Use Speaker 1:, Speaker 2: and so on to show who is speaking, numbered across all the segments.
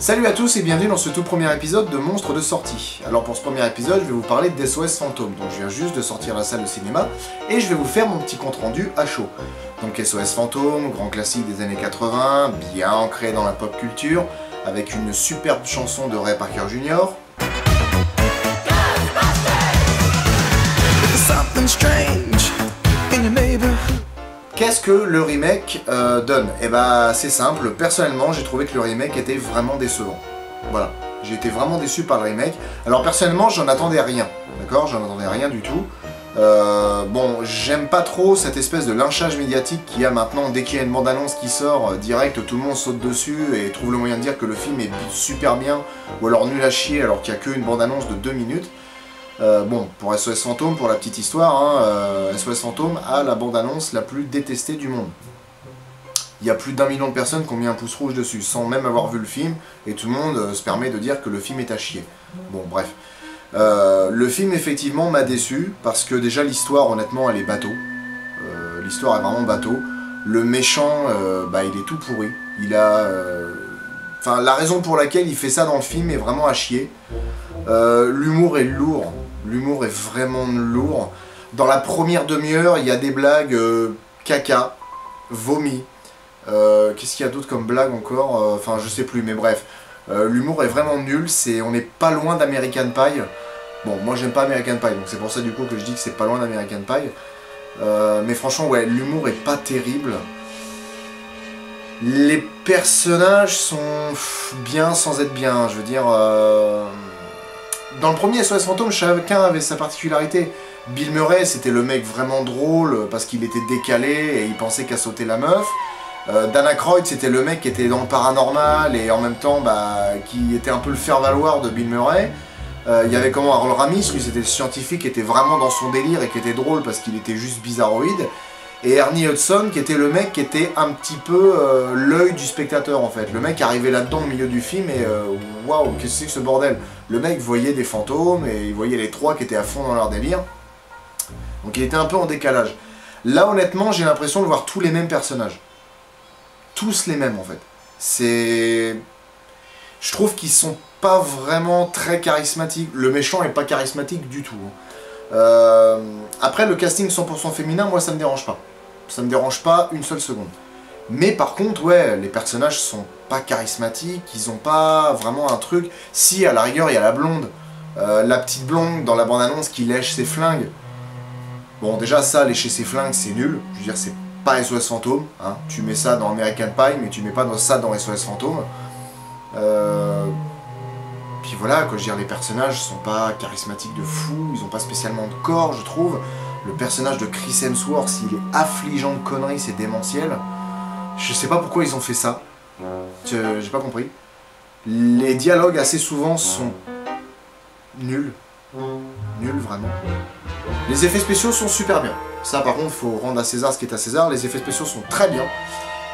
Speaker 1: Salut à tous et bienvenue dans ce tout premier épisode de Monstres de sortie. Alors pour ce premier épisode, je vais vous parler d'SOS Fantôme. Donc je viens juste de sortir la salle de cinéma et je vais vous faire mon petit compte rendu à chaud. Donc SOS Fantôme, grand classique des années 80, bien ancré dans la pop culture, avec une superbe chanson de Ray Parker Jr. Qu'est-ce que le remake donne? Eh bah c'est simple, personnellement j'ai trouvé que le remake était vraiment décevant. Voilà, j'ai été vraiment déçu par le remake. Alors personnellement j'en attendais rien, d'accord? J'en attendais rien du tout. Bon, j'aime pas trop cette espèce de lynchage médiatique qu'il y a maintenant. Dès qu'il y a une bande-annonce qui sort, direct tout le monde saute dessus et trouve le moyen de dire que le film est super bien, ou alors nul à chier alors qu'il n'y a qu'une bande-annonce de 2 minutes. Bon, pour SOS Fantôme, pour la petite histoire, hein, SOS Fantôme a la bande-annonce la plus détestée du monde. Il y a plus d'1 million de personnes qui ont mis un pouce rouge dessus, sans même avoir vu le film, et tout le monde se permet de dire que le film est à chier. Bon, bref. Le film, effectivement, m'a déçu, parce que déjà, l'histoire, honnêtement, elle est bateau. L'histoire est vraiment bateau. Le méchant, bah, il est tout pourri. Il a... Enfin, la raison pour laquelle il fait ça dans le film est vraiment à chier. L'humour est lourd. L'humour est vraiment lourd. Dans la première demi-heure, il y a des blagues caca, vomi. Qu'est-ce qu'il y a d'autre comme blague encore? Enfin, je sais plus, mais bref. L'humour est vraiment nul. On n'est pas loin d'American Pie. Bon, moi j'aime pas American Pie, donc c'est pour ça du coup que je dis que c'est pas loin d'American Pie. Mais franchement, ouais, l'humour est pas terrible. Les personnages sont bien sans être bien, je veux dire... Dans le premier SOS Fantôme, chacun avait sa particularité. Bill Murray, c'était le mec vraiment drôle parce qu'il était décalé et il pensait qu'à sauter la meuf. Dan Aykroyd, c'était le mec qui était dans le paranormal et en même temps bah, qui était un peu le faire-valoir de Bill Murray. Il y avait comment Harold Ramis, lui c'était le scientifique qui était vraiment dans son délire et qui était drôle parce qu'il était juste bizarroïde. Et Ernie Hudson qui était le mec qui était un petit peu l'œil du spectateur en fait. Le mec arrivait là-dedans au milieu du film et waouh, qu'est-ce que c'est que ce bordel? Le mec voyait des fantômes et il voyait les trois qui étaient à fond dans leur délire. Donc il était un peu en décalage. Là honnêtement j'ai l'impression de voir tous les mêmes personnages. Tous les mêmes en fait. C'est... Je trouve qu'ils sont pas vraiment très charismatiques. Le méchant est pas charismatique du tout. Après le casting 100% féminin, moi ça me dérange pas. Ça me dérange pas une seule seconde. Mais par contre, ouais, les personnages sont pas charismatiques, ils ont pas vraiment un truc. Si, à la rigueur, il y a la blonde. La petite blonde dans la bande-annonce qui lèche ses flingues. Bon, déjà, ça, lécher ses flingues, c'est nul. Je veux dire, c'est pas SOS Fantôme. Hein. Tu mets ça dans American Pie, mais tu mets pas ça dans SOS Fantôme. Puis voilà, quoi, je veux dire, les personnages sont pas charismatiques de fou, ils ont pas spécialement de corps, je trouve. Le personnage de Chris Hemsworth, il est affligeant de conneries, c'est démentiel. Je sais pas pourquoi ils ont fait ça. J'ai pas compris. Les dialogues assez souvent sont nuls. Nuls vraiment. Les effets spéciaux sont super bien. Ça par contre, faut rendre à César ce qui est à César. Les effets spéciaux sont très bien.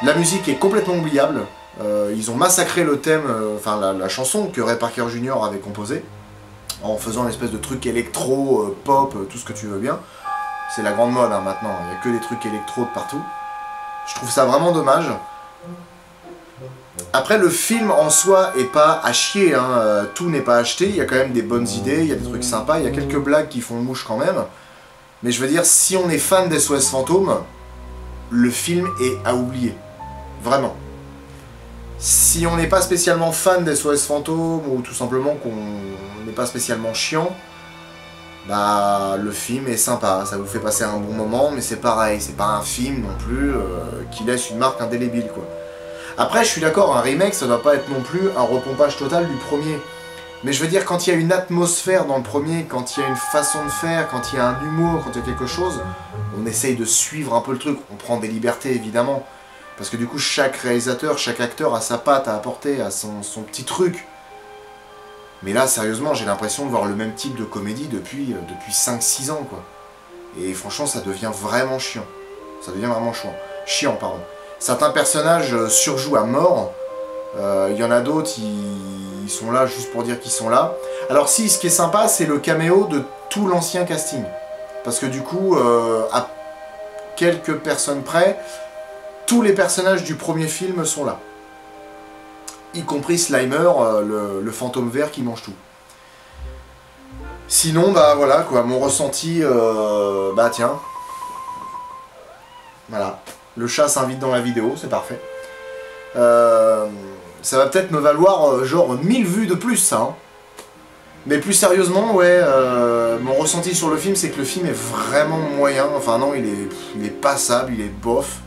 Speaker 1: La musique est complètement oubliable. Ils ont massacré le thème, enfin la chanson que Ray Parker Jr. avait composée. En faisant une espèce de truc électro, pop, tout ce que tu veux bien. C'est la grande mode hein, maintenant. Il n'y a que des trucs électro de partout. Je trouve ça vraiment dommage. Après, le film en soi est pas à chier, hein. Tout n'est pas acheté, il y a quand même des bonnes idées, il y a des trucs sympas, il y a quelques blagues qui font mouche quand même. Mais je veux dire, si on est fan d'SOS Fantôme, le film est à oublier. Vraiment. Si on n'est pas spécialement fan d'SOS Fantôme, ou tout simplement qu'on n'est pas spécialement chiant, bah le film est sympa, ça vous fait passer un bon moment, mais c'est pareil, c'est pas un film non plus qui laisse une marque indélébile quoi. Après je suis d'accord, un remake ça doit pas être non plus un repompage total du premier. Mais je veux dire, quand il y a une atmosphère dans le premier, quand il y a une façon de faire, quand il y a un humour, quand il y a quelque chose, on essaye de suivre un peu le truc, on prend des libertés évidemment. Parce que du coup chaque réalisateur, chaque acteur a sa patte à apporter, a son petit truc. Mais là, sérieusement, j'ai l'impression de voir le même type de comédie depuis 5-6 ans, quoi. Et franchement, ça devient vraiment chiant. Ça devient vraiment chiant, pardon. Certains personnages surjouent à mort. Il y en a d'autres, ils sont là juste pour dire qu'ils sont là. Alors si, ce qui est sympa, c'est le caméo de tout l'ancien casting. Parce que du coup, à quelques personnes près, tous les personnages du premier film sont là. y compris Slimer, le fantôme vert qui mange tout. Sinon, bah voilà quoi, mon ressenti, bah tiens. Voilà, le chat s'invite dans la vidéo, c'est parfait. Ça va peut-être me valoir genre 1000 vues de plus, ça. Hein. Mais plus sérieusement, ouais, mon ressenti sur le film, c'est que le film est vraiment moyen. Enfin non, il est passable, il est bof.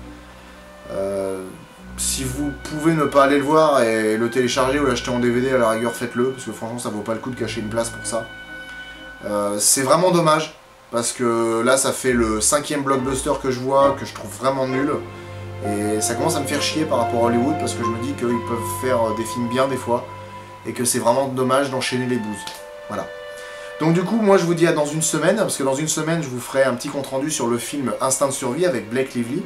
Speaker 1: Si vous pouvez ne pas aller le voir et le télécharger ou l'acheter en DVD, à la rigueur, faites-le, parce que franchement, ça vaut pas le coup de cacher une place pour ça. C'est vraiment dommage, parce que là, ça fait le 5e blockbuster que je vois, que je trouve vraiment nul. Et ça commence à me faire chier par rapport à Hollywood, parce que je me dis qu'ils peuvent faire des films bien des fois, et que c'est vraiment dommage d'enchaîner les bouses. Voilà. Donc du coup, moi je vous dis à dans une semaine, parce que dans une semaine, je vous ferai un petit compte-rendu sur le film Instinct de survie avec Blake Lively,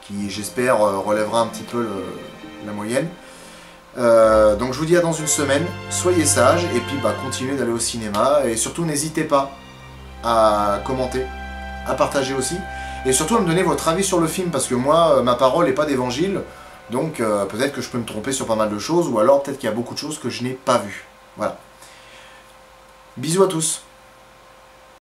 Speaker 1: qui j'espère relèvera un petit peu la moyenne. Donc je vous dis à dans une semaine, soyez sages, et puis bah, continuez d'aller au cinéma, et surtout n'hésitez pas à commenter, à partager aussi, et surtout à me donner votre avis sur le film, parce que moi, ma parole n'est pas d'évangile, donc peut-être que je peux me tromper sur pas mal de choses, ou alors peut-être qu'il y a beaucoup de choses que je n'ai pas vues. Voilà. Bisous à tous.